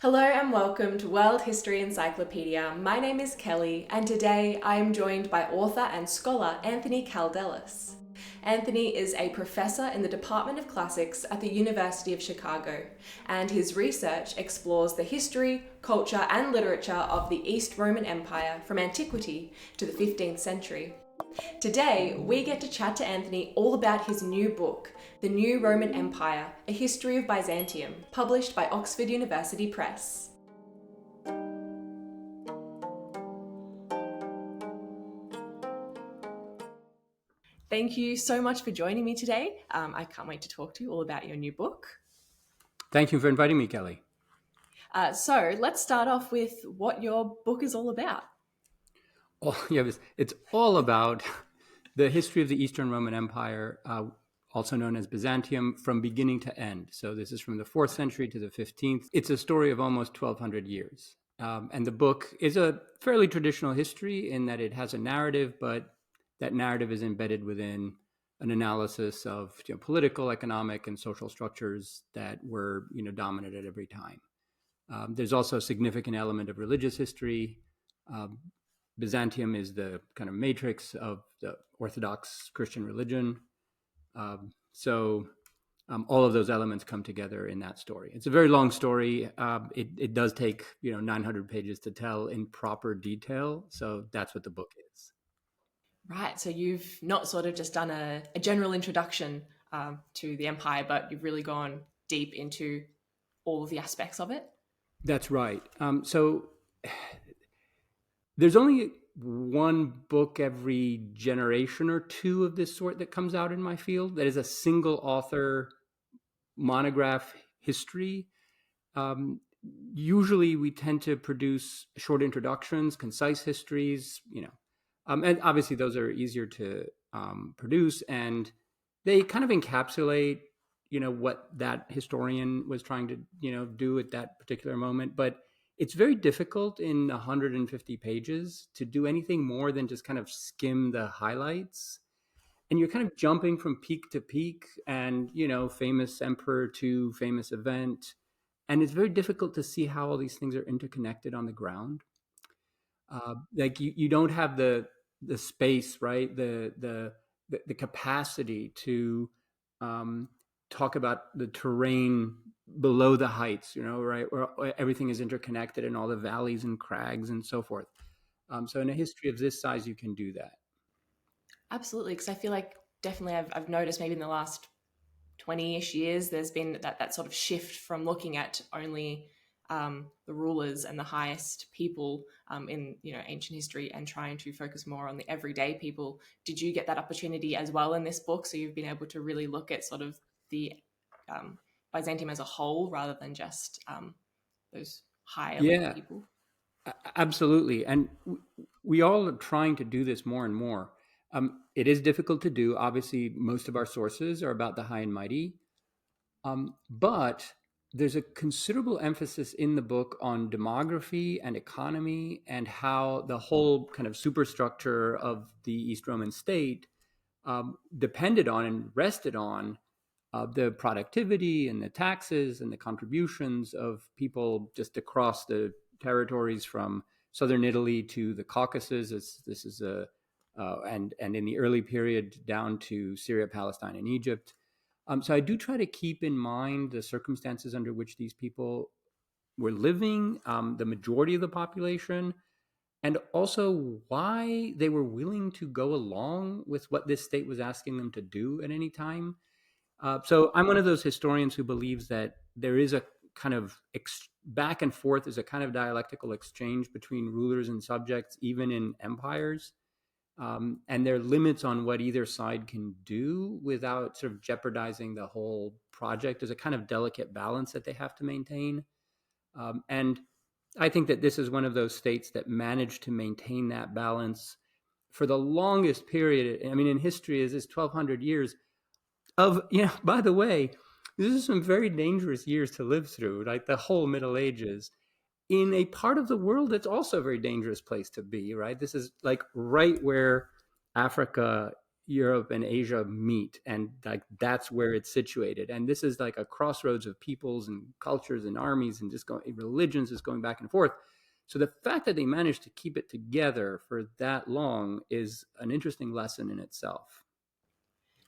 Hello and welcome to World History Encyclopedia. My name is Kelly, and today I am joined by author and scholar Anthony Kaldellis. Anthony is a professor in the Department of Classics at the University of Chicago, and his research explores the history, culture, and literature of the East Roman Empire from antiquity to the 15th century. Today, we get to chat to Anthony all about his new book, The New Roman Empire, A History of Byzantium, published by Oxford University Press. Thank you so much for joining me today. I can't wait to talk to you all about your new book. Thank you for inviting me, Kelly. So let's start off with what your book is all about. It's all about the history of the Eastern Roman Empire, also known as Byzantium, from beginning to end. So this is from the 4th century to the 15th. It's a story of almost 1,200 years. And the book is a fairly traditional history in that it has a narrative, but that narrative is embedded within an analysis of political, economic, and social structures that were dominant at every time. There's also a significant element of religious history. Byzantium is the kind of matrix of the Orthodox Christian religion. So all of those elements come together in that story. It's a very long story. It does take 900 pages to tell in proper detail. So that's what the book is. Right, so you've not sort of just done a general introduction to the empire, but you've really gone deep into all of the aspects of it. That's right. So there's only one book every generation or two of this sort that comes out in my field that is a single author monograph history. Usually we tend to produce short introductions, concise histories, and obviously those are easier to produce, and they kind of encapsulate what that historian was trying to do at that particular moment. But it's very difficult in 150 pages to do anything more than just kind of skim the highlights, and you're kind of jumping from peak to peak and famous emperor to famous event, and it's very difficult to see how all these things are interconnected on the ground. Like you don't have the space, right? The capacity to talk about the terrain below the heights, right, where everything is interconnected and all the valleys and crags and so forth. So in a history of this size, you can do that. Absolutely, because I feel like definitely I've noticed maybe in the last 20-ish years there's been that sort of shift from looking at only the rulers and the highest people in ancient history and trying to focus more on the everyday people. Did you get that opportunity as well in this book? So you've been able to really look at sort of the Byzantium as a whole rather than just those higher level people? Absolutely. And we all are trying to do this more and more. It is difficult to do. Obviously, most of our sources are about the high and mighty. But there's a considerable emphasis in the book on demography and economy and how the whole kind of superstructure of the East Roman state depended on and rested on the productivity and the taxes and the contributions of people just across the territories from southern Italy to the Caucasus. This is and in the early period down to Syria, Palestine, and Egypt. So I do try to keep in mind the circumstances under which these people were living, the majority of the population, and also why they were willing to go along with what this state was asking them to do at any time. So I'm one of those historians who believes that there is a kind of back and forth, is a kind of dialectical exchange between rulers and subjects, even in empires. And there are limits on what either side can do without sort of jeopardizing the whole project. There's a kind of delicate balance that they have to maintain. And I think that this is one of those states that managed to maintain that balance for the longest period. I mean, in history, is this 1,200 years of, by the way, this is some very dangerous years to live through, like the whole Middle Ages, in a part of the world that's also a very dangerous place to be, right? This is like right where Africa Europe and Asia meet, and like that's where it's situated. And this is like a crossroads of peoples and cultures and armies and just religions is going back and forth. So the fact that they managed to keep it together for that long is an interesting lesson in itself.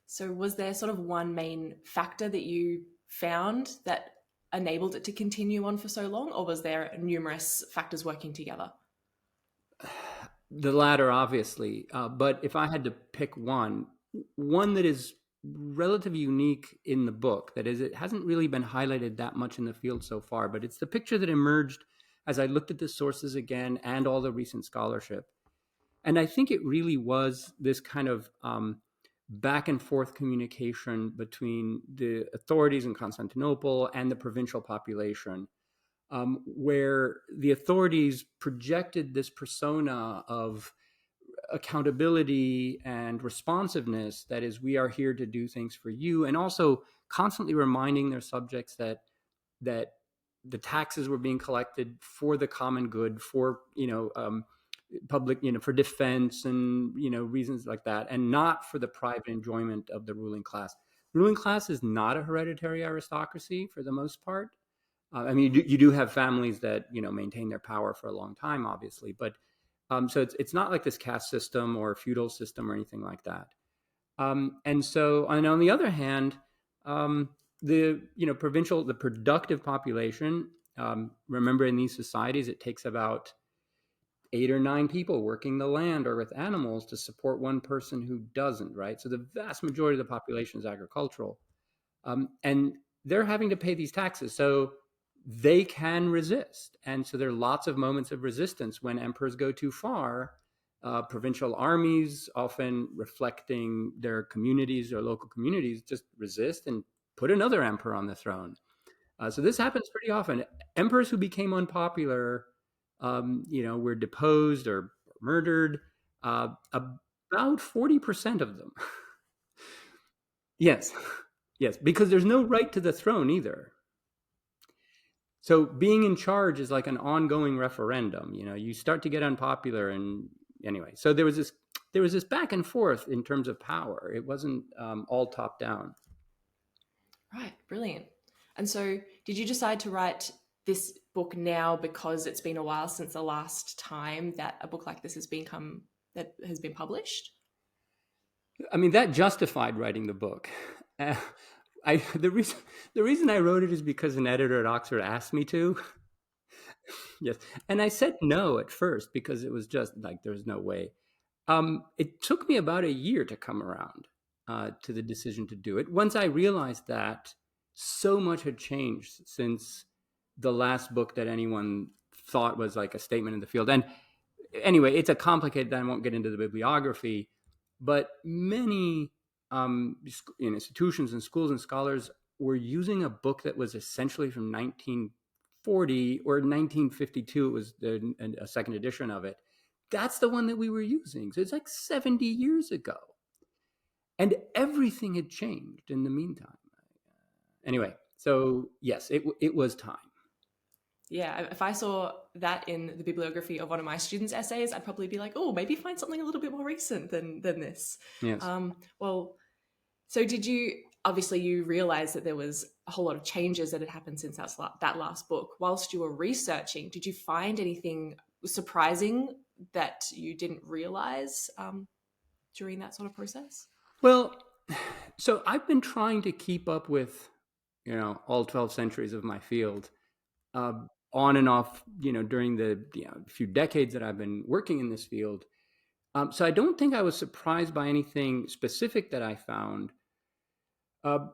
So, was there sort of one main factor that you found that enabled it to continue on for so long, or was there numerous factors working together? The latter, obviously. But if I had to pick one that is relatively unique in the book, that is, it hasn't really been highlighted that much in the field so far, but it's the picture that emerged as I looked at the sources again and all the recent scholarship. And I think it really was this kind of back and forth communication between the authorities in Constantinople and the provincial population, where the authorities projected this persona of accountability and responsiveness. That is, we are here to do things for you, and also constantly reminding their subjects that the taxes were being collected for the common good, for public, for defense and reasons like that, and not for the private enjoyment of the ruling class. The ruling class is not a hereditary aristocracy for the most part. I mean, you do have families that maintain their power for a long time, obviously, but so it's not like this caste system or feudal system or anything like that. And on the other hand, the the productive population. Remember, in these societies, it takes about 8 or 9 people working the land or with animals to support one person who doesn't. Right, so the vast majority of the population is agricultural, and they're having to pay these taxes. So they can resist. And so there are lots of moments of resistance when emperors go too far. Provincial armies, often reflecting their communities or local communities, just resist and put another emperor on the throne. So this happens pretty often. Emperors who became unpopular, were deposed or murdered. About 40% of them. Yes, yes, because there's no right to the throne either. So being in charge is like an ongoing referendum. You start to get unpopular, and anyway, so there was this back and forth in terms of power. It wasn't all top down. Right, brilliant. And so, did you decide to write this book now because it's been a while since the last time that a book like this has been published? I mean, that justified writing the book. Uh, I the reason I wrote it is because an editor at Oxford asked me to. Yes, and I said no at first because it was just like there's no way. It took me about a year to come around to the decision to do it. Once I realized that so much had changed since the last book that anyone thought was like a statement in the field. And anyway, it's a complicated. I won't get into the bibliography, but many institutions and schools and scholars were using a book that was essentially from 1940 or 1952. It was a second edition of it. That's the one that we were using. So it's like 70 years ago. And everything had changed in the meantime. Anyway, so yes, it was time. Yeah, if I saw that in the bibliography of one of my students' essays, I'd probably be like, oh, maybe find something a little bit more recent than this. Yes. Well, so did you, obviously you realized that there was a whole lot of changes that had happened since that last book. Whilst you were researching, did you find anything surprising that you didn't realize during that sort of process? Well, so I've been trying to keep up with, all 12 centuries of my field, uh, on and off, during the few decades that I've been working in this field. So I don't think I was surprised by anything specific that I found. Uh,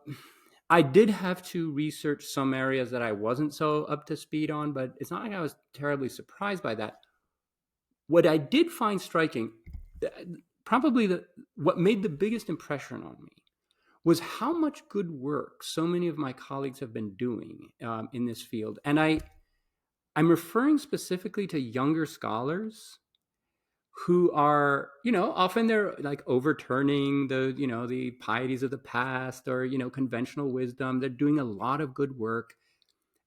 I did have to research some areas that I wasn't so up to speed on, but it's not like I was terribly surprised by that. What I did find striking, probably what made the biggest impression on me, was how much good work so many of my colleagues have been doing in this field. And I'm referring specifically to younger scholars who are, often they're like overturning the pieties of the past or, conventional wisdom. They're doing a lot of good work.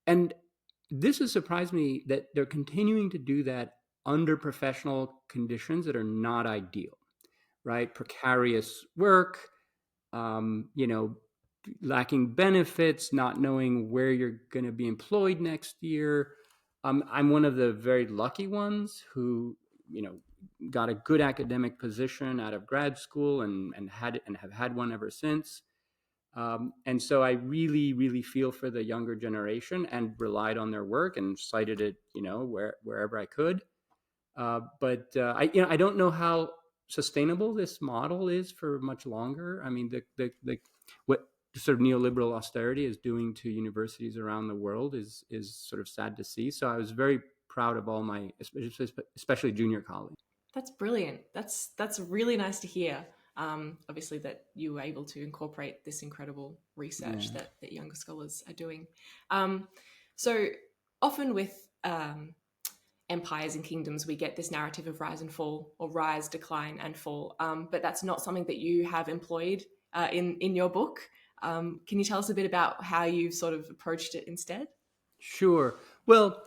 And this has surprised me that they're continuing to do that under professional conditions that are not ideal. right? Precarious work, you know, lacking benefits, not knowing where you're going to be employed next year. I'm one of the very lucky ones who, you know, got a good academic position out of grad school and have had one ever since. And so I really, really feel for the younger generation and relied on their work and cited it, you know, wherever I could. I don't know how sustainable this model is for much longer. I mean, the what sort of neoliberal austerity is doing to universities around the world is sort of sad to see. So I was very proud of all my, especially junior colleagues. That's brilliant. That's really nice to hear. Obviously, that you were able to incorporate this incredible research Yeah. that younger scholars are doing. Um, so often with empires and kingdoms, we get this narrative of rise and fall, or rise, decline, and fall. But that's not something that you have employed in your book. Can you tell us a bit about how you've sort of approached it instead? Sure. Well,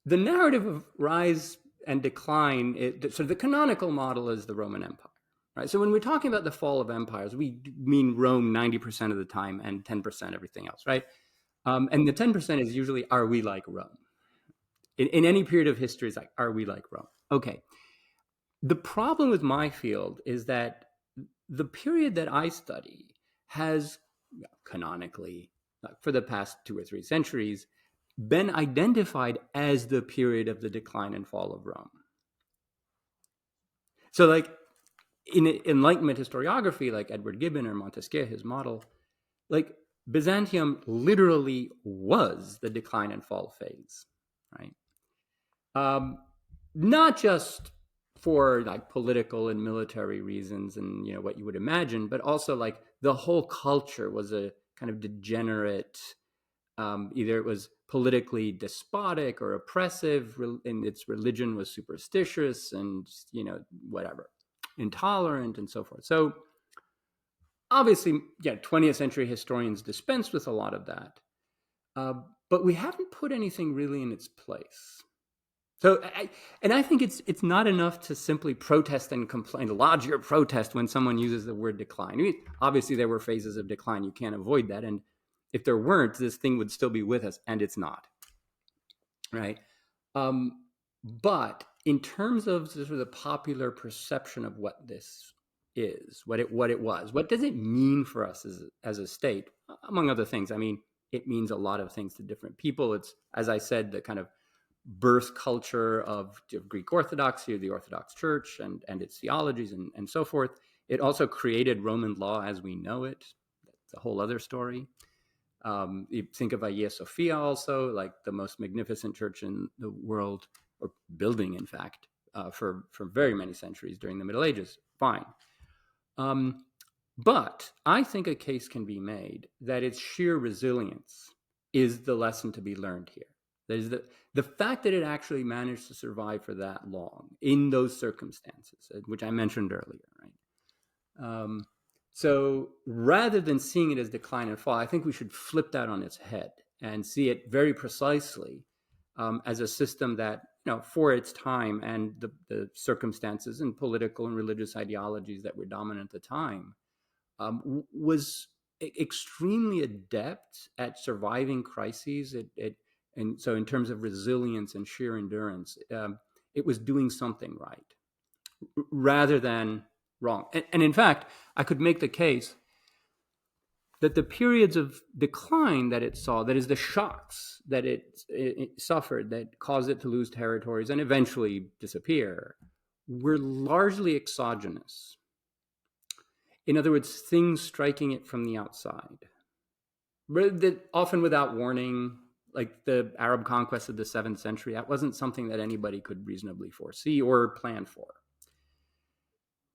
the narrative of rise and decline, so the canonical model is the Roman Empire, right? So when we're talking about the fall of empires, we mean Rome 90% of the time and 10% everything else, right? And the 10% is usually, are we like Rome? In any period of history, it's like, are we like Rome? Okay. The problem with my field is that the period that I study has canonically, for the past 2 or 3 centuries, been identified as the period of the decline and fall of Rome. So, like in Enlightenment historiography, like Edward Gibbon or Montesquieu, his model, like Byzantium literally was the decline and fall phase, right? Um, Not just for like political and military reasons and, you know, what you would imagine, but also like the whole culture was a kind of degenerate. Either it was politically despotic or oppressive, and its religion was superstitious and, you know, whatever, intolerant and so forth. So obviously, yeah, 20th century historians dispense with a lot of that, uh, but we haven't put anything really in its place. So, I think it's not enough to simply protest and complain, lodge your protest when someone uses the word decline. I mean, obviously, there were phases of decline; you can't avoid that. And if there weren't, this thing would still be with us, and it's not, right? But in terms of sort of the popular perception of what this is, what it was, what does it mean for us as a state, among other things? I mean, it means a lot of things to different people. It's, as I said, the kind of birth culture of Greek Orthodoxy, or the Orthodox Church, and its theologies and so forth. It also created Roman law as we know it. It's a whole other story. You think of Hagia Sophia also, like the most magnificent church in the world, or building, in fact, for very many centuries during the Middle Ages. Fine. But I think a case can be made that its sheer resilience is the lesson to be learned here. That is the fact that it actually managed to survive for that long in those circumstances, which I mentioned earlier, right? So rather than seeing it as decline and fall, I think we should flip that on its head and see it very precisely as a system that, you know, for its time and the circumstances and political and religious ideologies that were dominant at the time, was extremely adept at surviving crises. And so in terms of resilience and sheer endurance, it was doing something right rather than wrong. And in fact, I could make the case that the periods of decline that it saw, that is the shocks that it suffered that caused it to lose territories and eventually disappear, were largely exogenous. In other words, things striking it from the outside, often without warning, like the Arab conquest of the 7th century. That wasn't something that anybody could reasonably foresee or plan for.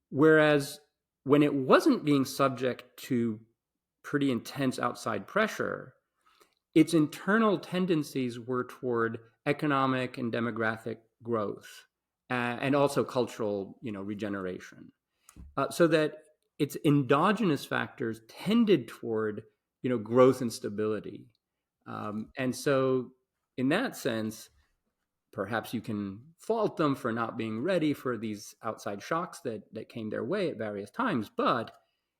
Whereas when it wasn't being subject to pretty intense outside pressure, its internal tendencies were toward economic and demographic growth, and also cultural, you know, regeneration. So that its endogenous factors tended toward, you know, growth and stability. And so in that sense, perhaps you can fault them for not being ready for these outside shocks that came their way at various times. But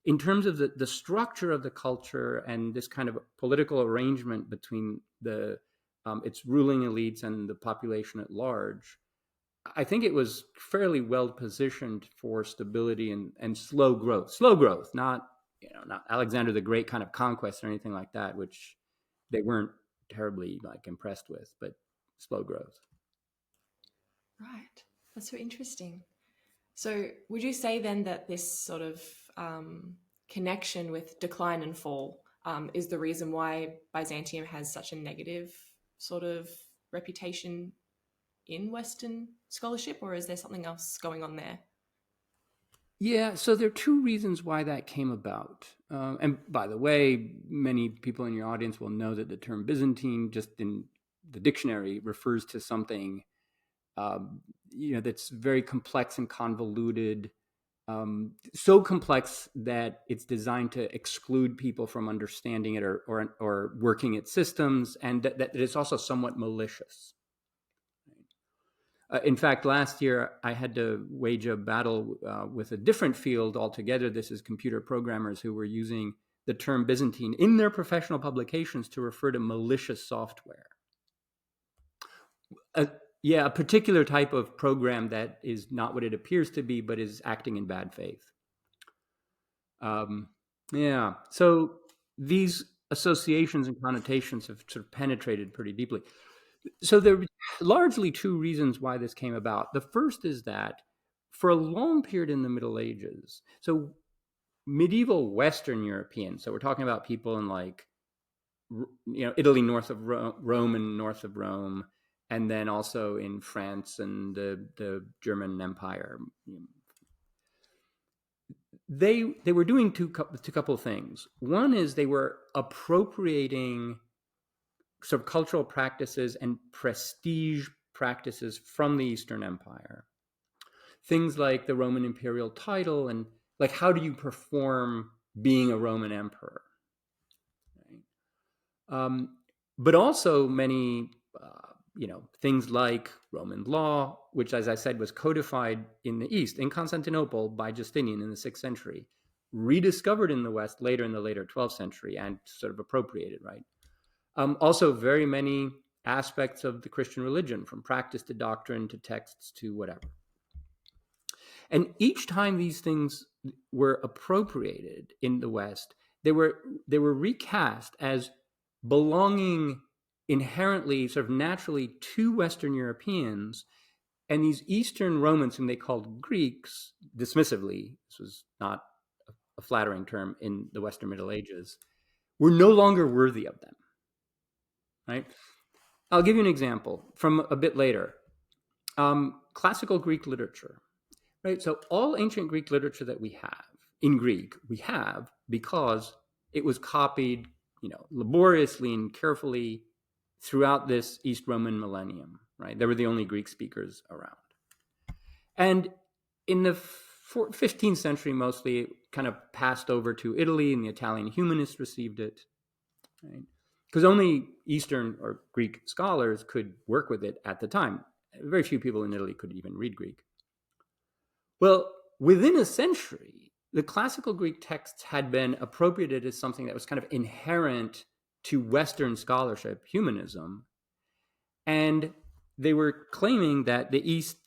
in terms of the structure of the culture and this kind of political arrangement between its ruling elites and the population at large, I think it was fairly well positioned for stability and slow growth. Slow growth, not Alexander the Great kind of conquest or anything like that, which they weren't terribly like impressed with, but slow growth. Right. That's so interesting. So, would you say then that this sort of connection with decline and fall is the reason why Byzantium has such a negative sort of reputation in Western scholarship, or is there something else going on there? Yeah, so there are two reasons why that came about. And by the way, many people in your audience will know that the term Byzantine, just in the dictionary, refers to something that's very complex and convoluted, so complex that it's designed to exclude people from understanding it or working its systems, and that it's also somewhat malicious. In fact, last year I had to wage a battle with a different field altogether. This is computer programmers who were using the term Byzantine in their professional publications to refer to malicious software. Yeah, a particular type of program that is not what it appears to be, but is acting in bad faith. Yeah, so these associations and connotations have sort of penetrated pretty deeply. So there are largely two reasons why this came about. The first is that for a long period in the Middle Ages, so medieval Western Europeans, so we're talking about people in like, Italy north of Rome and north of Rome, and then also in France and the German Empire. They were doing two couple of things. One is they were appropriating sort of cultural practices and prestige practices from the Eastern Empire. Things like the Roman imperial title and like how do you perform being a Roman emperor? Right? But also many, things like Roman law, which, as I said, was codified in the East, in Constantinople by Justinian in the 6th century, rediscovered in the West later in the later 12th century and sort of appropriated, right? Also, very many aspects of the Christian religion, from practice to doctrine to texts to whatever. And each time these things were appropriated in the West, they were recast as belonging inherently, sort of naturally, to Western Europeans. And these Eastern Romans, whom they called Greeks, dismissively, this was not a flattering term in the Western Middle Ages, were no longer worthy of them. Right? I'll give you an example from a bit later. Classical Greek literature. Right? So all ancient Greek literature that we have in Greek, we have because it was copied, laboriously and carefully throughout this East Roman millennium, right? They were the only Greek speakers around. And in the 15th century, mostly, it kind of passed over to Italy, and the Italian humanists received it, right? Because only Eastern or Greek scholars could work with it at the time. Very few people in Italy could even read Greek. Well, within a century, the classical Greek texts had been appropriated as something that was kind of inherent to Western scholarship, humanism, and they were claiming that the East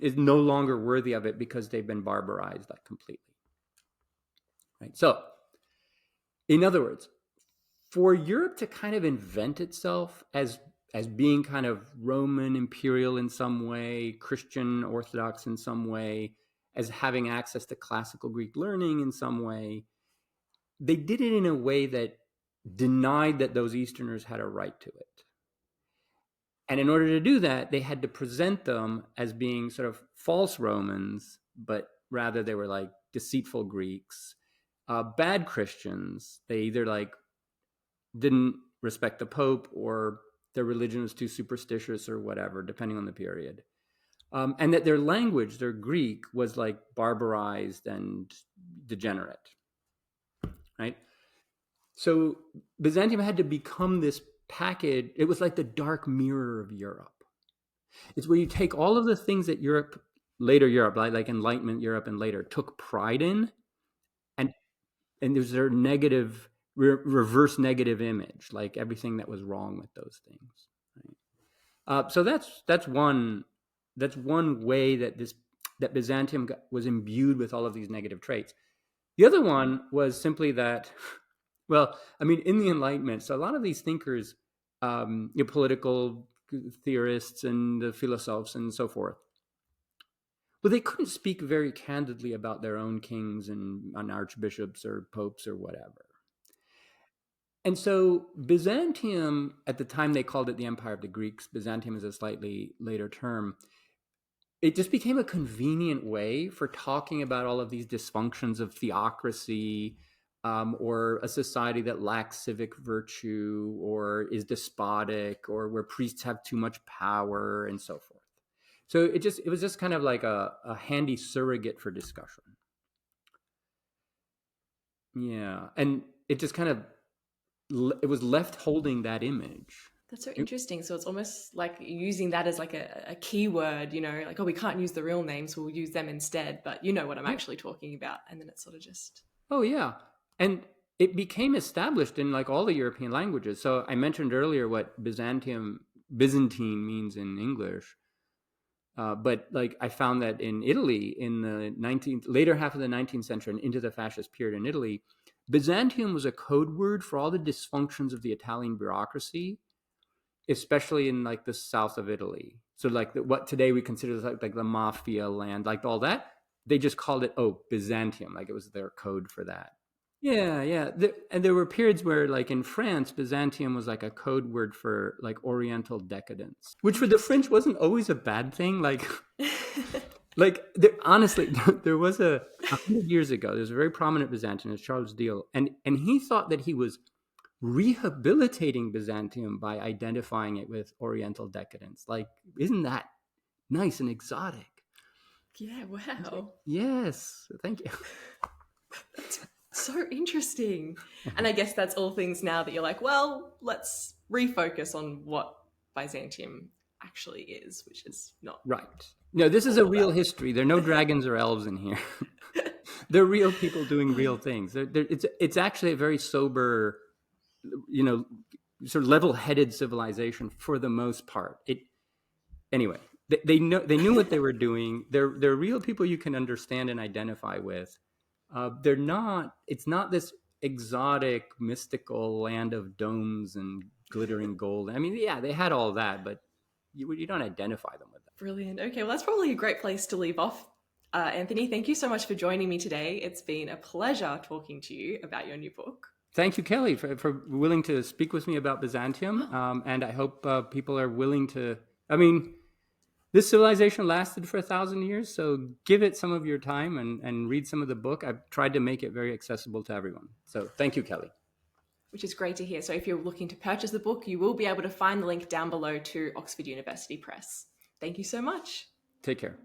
is no longer worthy of it because they've been barbarized like completely. Right? So, in other words, for Europe to kind of invent itself as being kind of Roman imperial in some way, Christian Orthodox in some way, as having access to classical Greek learning in some way, they did it in a way that denied that those Easterners had a right to it. And in order to do that, they had to present them as being sort of false Romans, but rather they were like deceitful Greeks, bad Christians. They either like didn't respect the Pope or their religion was too superstitious or whatever, depending on the period. And that their language, their Greek, was like barbarized and degenerate, right? So Byzantium had to become this package. It was like the dark mirror of Europe. It's where you take all of the things that later Europe, like Enlightenment Europe and later, took pride in, and there's their negative, reverse negative image, like everything that was wrong with those things. Right? So that's one way that Byzantium was imbued with all of these negative traits. The other one was simply that, well, I mean, in the Enlightenment, so a lot of these thinkers, political theorists and the philosophers and so forth, well, they couldn't speak very candidly about their own kings and archbishops or popes or whatever. And so Byzantium, at the time they called it the Empire of the Greeks, Byzantium is a slightly later term, it just became a convenient way for talking about all of these dysfunctions of theocracy, or a society that lacks civic virtue or is despotic, or where priests have too much power and so forth. So it was just kind of like a handy surrogate for discussion. Yeah. And it just kind of, it was left holding that image. That's so interesting. So it's almost like using that as like a keyword, like, oh, we can't use the real names, we'll use them instead, but you know what I'm actually talking about. And then it's sort of just... Oh, yeah. And it became established in like all the European languages. So I mentioned earlier what Byzantine means in English. But like I found that in Italy, in the later half of the 19th century and into the fascist period in Italy, Byzantium was a code word for all the dysfunctions of the Italian bureaucracy, especially in like the south of Italy. So like what today we consider like the mafia land, like all that, they just called it, Byzantium, like it was their code for that. Yeah, yeah. And there were periods where, like in France, Byzantium was like a code word for like Oriental decadence, which for the French wasn't always a bad thing. Honestly, there was 100 years ago, there's a very prominent Byzantinist, Charles Deal, and he thought that he was rehabilitating Byzantium by identifying it with Oriental decadence. Like, isn't that nice and exotic? Yeah, wow. Yes, thank you. That's so interesting. And I guess that's all things now that you're like, well, let's refocus on what Byzantium actually is, which is not right. No, this is a real history. There are no dragons or elves in here. They're real people doing real things. It's actually a very sober, sort of level-headed civilization for the most part. Anyway, they knew what they were doing. They're real people you can understand and identify with. It's not this exotic, mystical land of domes and glittering gold. I mean, yeah, they had all that, but you don't identify them with that. Brilliant. Okay, well, that's probably a great place to leave off. Anthony, thank you so much for joining me today. It's been a pleasure talking to you about your new book. Thank you, Kelly, for willing to speak with me about Byzantium. And I hope people are willing to, this civilization lasted for 1,000 years, so give it some of your time and read some of the book. I've tried to make it very accessible to everyone. So thank you, Kelly. Which is great to hear. So if you're looking to purchase the book, you will be able to find the link down below to Oxford University Press. Thank you so much. Take care.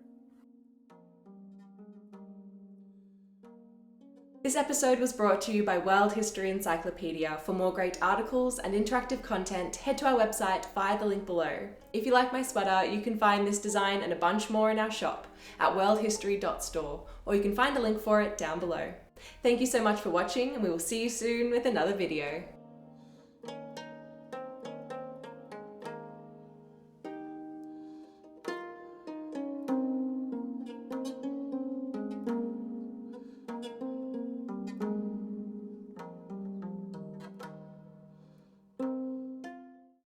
This episode was brought to you by World History Encyclopedia. For more great articles and interactive content, head to our website via the link below. If you like my sweater, you can find this design and a bunch more in our shop at worldhistory.store, or you can find a link for it down below. Thank you so much for watching, and we will see you soon with another video.